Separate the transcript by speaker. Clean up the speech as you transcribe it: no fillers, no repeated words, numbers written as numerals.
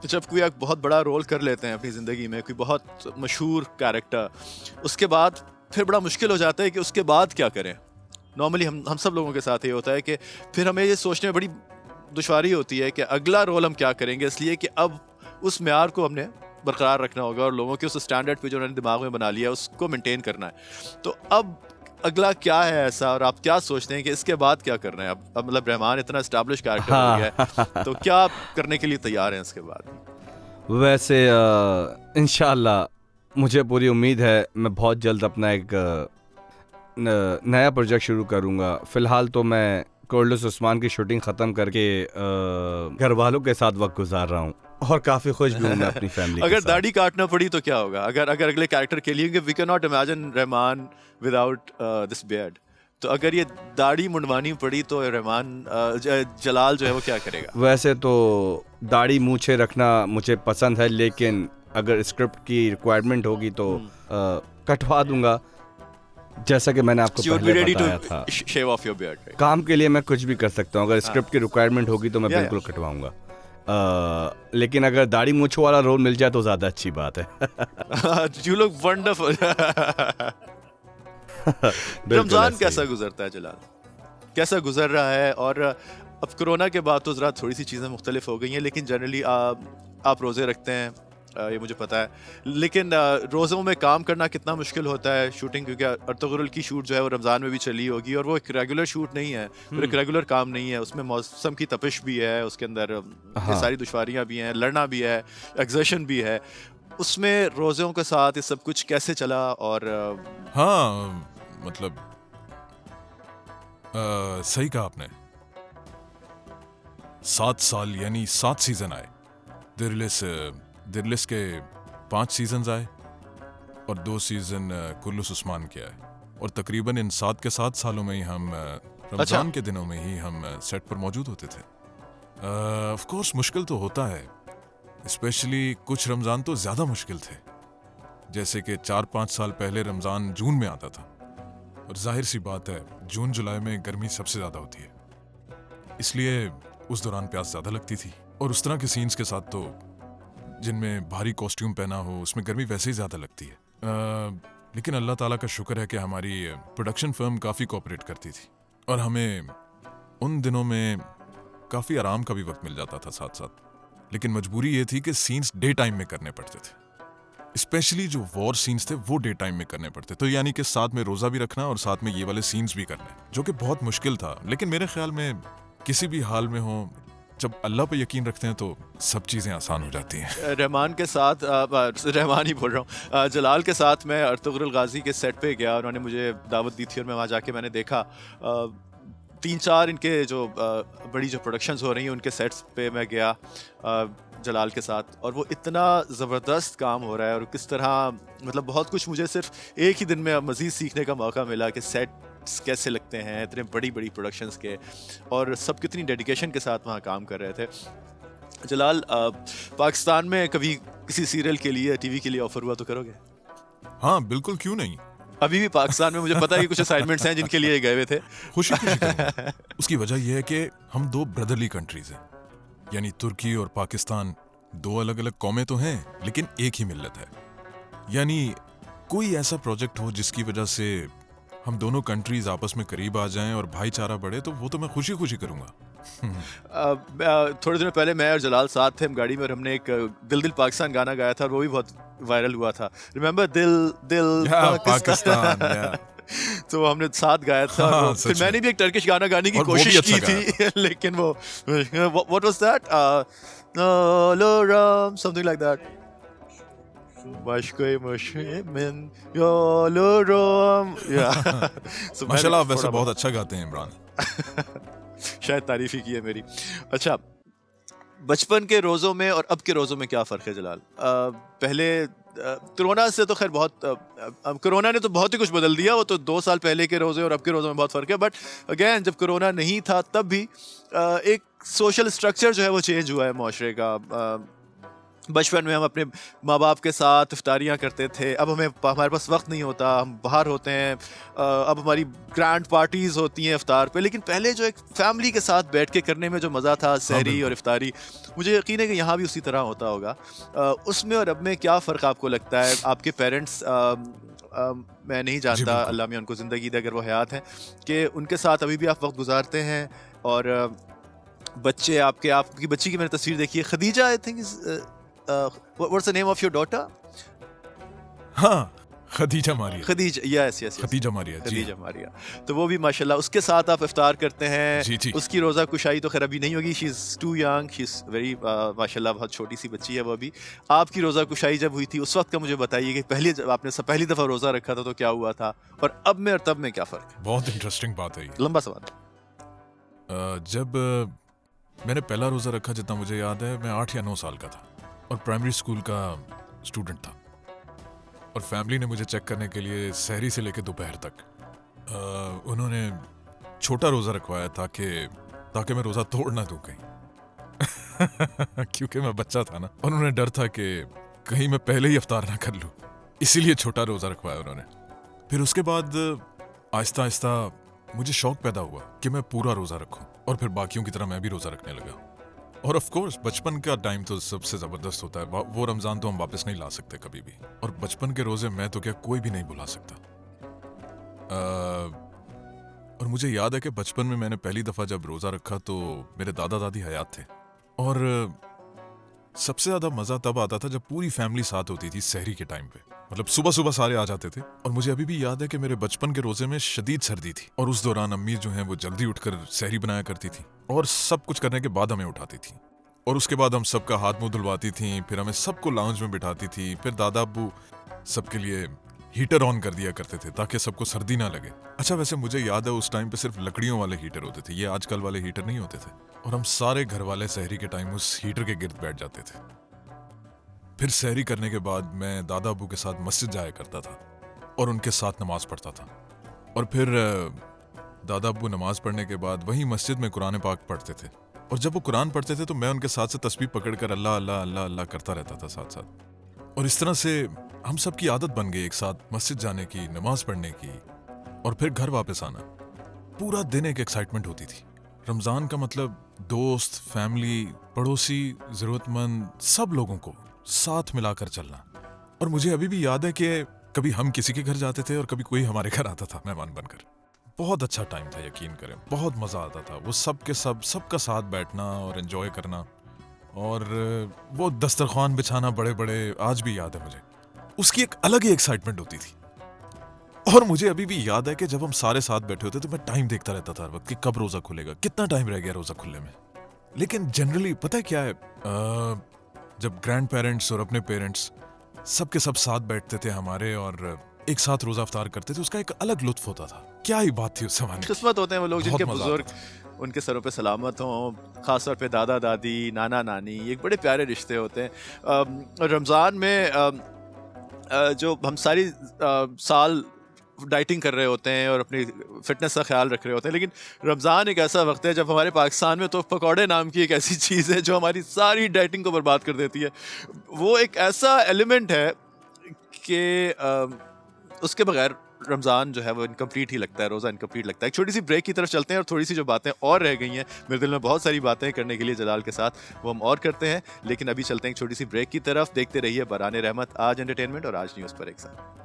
Speaker 1: जब कोई एक बहुत बड़ा रोल कर लेते हैं अपनी ज़िंदगी में, कोई बहुत मशहूर कैरेक्टर, उसके बाद फिर बड़ा मुश्किल हो जाता है कि उसके बाद क्या करें। नॉर्मली हम सब लोगों के साथ ये होता है कि फिर हमें ये सोचने में बड़ी दुश्वारी होती है कि अगला रोल हम क्या करेंगे, इसलिए कि अब उस म्यार को हमने बरकरार रखना होगा और लोगों के उस स्टैंडर्ड पे जो उन्होंने दिमाग में बना लिया उसको मेंटेन करना है। तो अब अगला क्या है ऐसा, और आप क्या सोचते हैं कि इसके बाद क्या करना है? अब मतलब रहमान इतना एस्टैब्लिश कैरेक्टर हो गया है, तो क्या आप करने के लिए तैयार हैं इसके बाद?
Speaker 2: वैसे इंशाल्लाह मुझे पूरी उम्मीद है मैं बहुत जल्द अपना एक नया प्रोजेक्ट शुरू करूँगा। फ़िलहाल तो मैं कोर्टलेस उस्मान की शूटिंग ख़त्म करके घर वालों के साथ वक्त गुजार रहा हूँ और काफ़ी खुश भी हूँ मैं अपनी फैमिली के
Speaker 1: अगर
Speaker 2: साथ।
Speaker 1: दाढ़ी काटना पड़ी तो क्या होगा? अगर अगर अगले कैरेक्टर के लिए, we can not imagine Rahman without this beard, तो अगर ये दाढ़ी मुंडवानी पड़ी तो रहमान जलाल जो है वो क्या करेगा?
Speaker 2: वैसे तो दाढ़ी मूछें रखना मुझे पसंद है, लेकिन अगर स्क्रिप्ट की रिक्वायरमेंट होगी तो कटवा दूंगा, जैसा कि मैंने आपको पहले बताया था।
Speaker 1: Shave off your beard, right?
Speaker 2: काम के लिए मैं कुछ भी कर सकता हूँ, अगर स्क्रिप्ट की रिक्वायरमेंट होगी तो मैं बिल्कुल कटवाऊंगा। लेकिन अगर दाढ़ी मूछों वाला रोल मिल जाए तो ज़्यादा अच्छी बात है।
Speaker 1: You look wonderful. रमजान कैसा गुजरता है जलाल? कैसा गुजर रहा है? और अब कोरोना के बाद तो ज़रा थोड़ी सी चीज़ें मुख्तलिफ हो गई हैं, लेकिन जनरली आप रोज़े रखते हैं, ये मुझे पता है, लेकिन रोज़ों में काम करना कितना मुश्किल होता है शूटिंग, क्योंकि अर्तुगरुल की शूट जो है वो रमज़ान में भी चली होगी और वो एक रेगुलर शूट नहीं है, एक रेगुलर काम नहीं है, उसमें मौसम की तपिश भी है, उसके अंदर ये सारी दुश्वारियाँ भी हैं, लड़ना भी है, एग्जर्शन भी है, उसमें रोज़ों के साथ ये सब कुछ कैसे चला? और
Speaker 3: हाँ मतलब सही कहा आपने। 7 साल यानी 7 सीजन आए। दिरलिस के 5 सीजन आए और 2 सीजन कुर्लुस उस्मान के आए, और तकरीबन इन 7 सालों में ही हम रमजान के दिनों में ही हम सेट पर मौजूद होते थे। ऑफ कोर्स मुश्किल तो होता है, स्पेशली कुछ रमजान तो ज्यादा मुश्किल थे, जैसे कि 4-5 साल पहले रमजान जून में आता था, और जाहिर सी बात है जून जुलाई में गर्मी सबसे ज्यादा होती है, इसलिए उस दौरान प्यास ज्यादा लगती थी। और उस तरह के सीन्स के साथ तो जिनमें भारी कॉस्ट्यूम पहना हो उसमें गर्मी वैसे ही ज्यादा लगती है। लेकिन अल्लाह ताला का शुक्र है कि हमारी प्रोडक्शन फर्म काफ़ी कोऑपरेट करती थी और हमें उन दिनों में काफ़ी आराम का भी वक्त मिल जाता था साथ साथ। लेकिन मजबूरी ये थी कि सीन्स डे टाइम में करने पड़ते थे, स्पेशली जो वॉर सीन्स थे वो डे टाइम में करने पड़ते, तो यानी कि साथ में रोज़ा भी रखना और साथ में ये वाले सीन्स भी करने, जो कि बहुत मुश्किल था। लेकिन मेरे ख्याल में किसी भी हाल में हो, जब अल्लाह पे यकीन रखते हैं तो सब चीज़ें आसान हो जाती हैं।
Speaker 1: रहमान के साथ रहमान ही बोल रहा हूँ, जलाल के साथ मैं अर्तुगरुल गाजी के सेट पे गया, उन्होंने मुझे दावत दी थी और मैं वहाँ जाके मैंने देखा 3-4 इनके जो बड़ी जो प्रोडक्शंस हो रही हैं उनके सेट्स पे मैं गया जलाल के साथ, और वो इतना ज़बरदस्त काम हो रहा है और किस तरह मतलब बहुत कुछ मुझे सिर्फ एक ही दिन में मज़ीद सीखने का मौका मिला कि सेट्स कैसे लगते हैं इतने बड़ी बड़ी प्रोडक्शंस के, और सब कितनी डेडिकेशन के साथ वहाँ काम कर रहे थे। जलाल, पाकिस्तान में कभी किसी सीरियल के लिए, टीवी के लिए ऑफर हुआ तो करोगे?
Speaker 3: हाँ बिल्कुल, क्यों नहीं।
Speaker 1: अभी भी पाकिस्तान में मुझे पता है कि कुछ असाइनमेंट्स हैं जिनके लिए गए हुए थे।
Speaker 3: खुशी करूंगा। उसकी वजह यह है कि हम 2 ब्रदरली कंट्रीज हैं, यानी तुर्की और पाकिस्तान 2 अलग अलग कौमें तो हैं लेकिन एक ही मिल्लत है। यानी कोई ऐसा प्रोजेक्ट हो जिसकी वजह से हम दोनों कंट्रीज आपस में करीब आ जाएं और भाईचारा बढ़े, तो वो तो मैं खुशी खुशी करूंगा।
Speaker 1: थोड़े दिनों पहले मैं और जलाल साथ थे, हम गाड़ी में, हमने एक दिल दिल पाकिस्तान गाना गाया था और वो भी बहुत वायरल हुआ था। रिमेंबर दिल दिल
Speaker 3: पाकिस्तान।
Speaker 1: तो हमने साथ गाया था।
Speaker 3: हाँ,
Speaker 1: फिर मैंने भी एक टर्किश गाना गाने की कोशिश की थी लेकिन वो what was that, something like that,
Speaker 3: माशाल्लाह, वैसे बहुत अच्छा गाते हैं इमरान।
Speaker 1: शायद तारीफ ही की है मेरी। अच्छा, बचपन के रोज़ों में और अब के रोज़ों में क्या फ़र्क है जलाल? पहले कोरोना से तो खैर बहुत कोरोना ने तो बहुत ही कुछ बदल दिया, वो तो 2 साल पहले के रोज़े और अब के रोज़ों में बहुत फ़र्क है, बट अगेन जब कोरोना नहीं था तब भी एक सोशल स्ट्रक्चर जो है वो चेंज हुआ है माशरे का। बचपन में हम अपने माँ बाप के साथ इफ्तारियाँ करते थे, अब हमारे पास वक्त नहीं होता, हम बाहर होते हैं, अब हमारी ग्रैंड पार्टीज़ होती हैं इफ्तार पे, लेकिन पहले जो एक फैमिली के साथ बैठ के करने में जो मज़ा था, सहरी और इफ्तारी, मुझे यकीन है कि यहाँ भी उसी तरह होता होगा। उसमें और अब में क्या फ़र्क आपको लगता है? आपके पेरेंट्स मैं नहीं जानता, अल्लाह में उनको ज़िंदगी दे अगर वो हयात हैं, कि उनके साथ अभी भी आप वक्त गुजारते हैं? और बच्चे आपकी बच्ची की मैंने तस्वीर देखी है, Khadija I think, what's the name of your daughter?
Speaker 3: हाँ, खदीजा मारिया।
Speaker 1: खदीजा, yes.
Speaker 3: खदीजा मारिया, जी।
Speaker 1: खदीजा मारिया। तो वो भी माशाल्लाह उसके साथ आप इफ्तार करते हैं।
Speaker 3: जी।
Speaker 1: उसकी रोज़ा कुशाई तो खैर अभी नहीं होगी, she is too young, she is very माशाल्लाह बहुत छोटी सी बच्ची है वो अभी। आपकी रोज़ा कुशाई जब हुई थी उस वक्त का मुझे बताइए कि जब आपने पहली दफ़ा रोज़ा रखा था तो क्या हुआ था, और अब में और तब में क्या फ़र्क है?
Speaker 3: बहुत इंटरेस्टिंग बात है ये।
Speaker 1: लंबा सवाल।
Speaker 3: जब मैंने पहला रोज़ा रखा, जितना मुझे याद है, मैं 8 या 9 साल का था और प्राइमरी स्कूल का स्टूडेंट था, और फैमिली ने मुझे चेक करने के लिए सहरी से लेकर दोपहर तक उन्होंने छोटा रोज़ा रखवाया ताकि मैं रोज़ा तोड़ ना दूं कहीं क्योंकि मैं बच्चा था ना, और उन्हें डर था कि कहीं मैं पहले ही इफ्तार ना कर लूं, इसीलिए छोटा रोज़ा रखवाया उन्होंने। फिर उसके बाद आहिस्ता आहिस्ता मुझे शौक पैदा हुआ कि मैं पूरा रोज़ा रखूं, और फिर बाकियों की तरह मैं भी रोज़ा रखने लगा। और ऑफ कोर्स बचपन का टाइम तो सबसे ज़बरदस्त होता है, वो रमज़ान तो हम वापस नहीं ला सकते कभी भी, और बचपन के रोज़े मैं तो क्या कोई भी नहीं भुला सकता। और मुझे याद है कि बचपन में मैंने पहली दफ़ा जब रोज़ा रखा तो मेरे दादा दादी हयात थे, और सबसे ज़्यादा मज़ा तब आता था जब पूरी फैमिली साथ होती थी सहरी के टाइम पे, मतलब सुबह सुबह सारे आ जाते थे। और मुझे अभी भी याद है कि मेरे बचपन के रोज़े में शदीद सर्दी थी, और उस दौरान अम्मी जो हैं वो जल्दी उठकर सहरी बनाया करती थी, और सब कुछ करने के बाद हमें उठाती थी, और उसके बाद हम सबका हाथ मुंह धुलवाती थी, फिर हमें सबको लाउंज में बिठाती थी, फिर दादा अब्बू सबके लिए हीटर ऑन कर दिया करते थे ताकि सबको सर्दी ना लगे। अच्छा, वैसे मुझे याद है उस टाइम पे सिर्फ लकड़ियों वाले हीटर होते थे, ये आजकल वाले हीटर नहीं होते थे, और हम सारे घर वाले सहरी के टाइम उस हीटर के गिर्द बैठ जाते थे। फिर सहरी करने के बाद मैं दादा अब्बू के साथ मस्जिद जाया करता था और उनके साथ नमाज पढ़ता था, और फिर दादा अब्बू नमाज पढ़ने के बाद वहीं मस्जिद में कुरान पाक पढ़ते थे, और जब वो कुरान पढ़ते थे तो मैं उनके साथ से तस्बीह पकड़कर अल्लाह अल्लाह अल्लाह अल्लाह करता रहता था साथ साथ। और इस तरह से हम सब की आदत बन गई एक साथ मस्जिद जाने की, नमाज पढ़ने की, और फिर घर वापस आना। पूरा दिन एक एक्साइटमेंट होती थी। रमज़ान का मतलब दोस्त, फैमिली, पड़ोसी, ज़रूरतमंद, सब लोगों को साथ मिलाकर चलना। और मुझे अभी भी याद है कि कभी हम किसी के घर जाते थे और कभी कोई हमारे घर आता था मेहमान बनकर। बहुत अच्छा टाइम था, यकीन करें, बहुत मज़ा आता था। वो सबका साथ बैठना और एंजॉय करना, और वो दस्तरखान बिछाना बड़े बड़े, आज भी याद है मुझे। उसकी एक अलग ही एक्साइटमेंट होती थी। और मुझे अभी भी याद है कि जब हम सारे साथ बैठे होते तो मैं टाइम देखता रहता था हर वक्त कि कब रोज़ा खुलेगा, कितना टाइम रह गया रोज़ा खुलने में। लेकिन जनरली पता है क्या है, जब ग्रैंड पेरेंट्स और अपने पेरेंट्स सबके सब साथ बैठते थे हमारे और एक साथ रोज़ा अफ्तार करते थे, उसका एक अलग लुत्फ होता था। क्या ही बात थी उस ज़माने की।
Speaker 1: किस्मत होते हैं वो लोग जिनके बुजुर्ग उनके सरों पे सलामत हों, ख़ासतौर पे दादा दादी, नाना नानी, एक बड़े प्यारे रिश्ते होते हैं। रमज़ान में जो हम सारी साल डाइटिंग कर रहे होते हैं और अपनी फिटनेस का ख्याल रख रहे होते हैं, लेकिन रमज़ान एक ऐसा वक्त है जब हमारे पाकिस्तान में तो पकौड़े नाम की एक ऐसी चीज़ है जो हमारी सारी डाइटिंग को बर्बाद कर देती है। वो एक ऐसा एलिमेंट है कि उसके बगैर रमज़ान जो है वो इनकम्प्लीट ही लगता है, रोज़ा इनकम्प्लीट लगता है। एक छोटी सी ब्रेक की तरफ चलते हैं और थोड़ी सी जो बातें और रह गई हैं, मेरे दिल में बहुत सारी बातें करने के लिए जलाल के साथ, वो हम और करते हैं, लेकिन अभी चलते हैं एक छोटी सी ब्रेक की तरफ। देखते रहिए बराने रहमत, आज एंटरटेनमेंट और आज न्यूज़ पर एक साथ।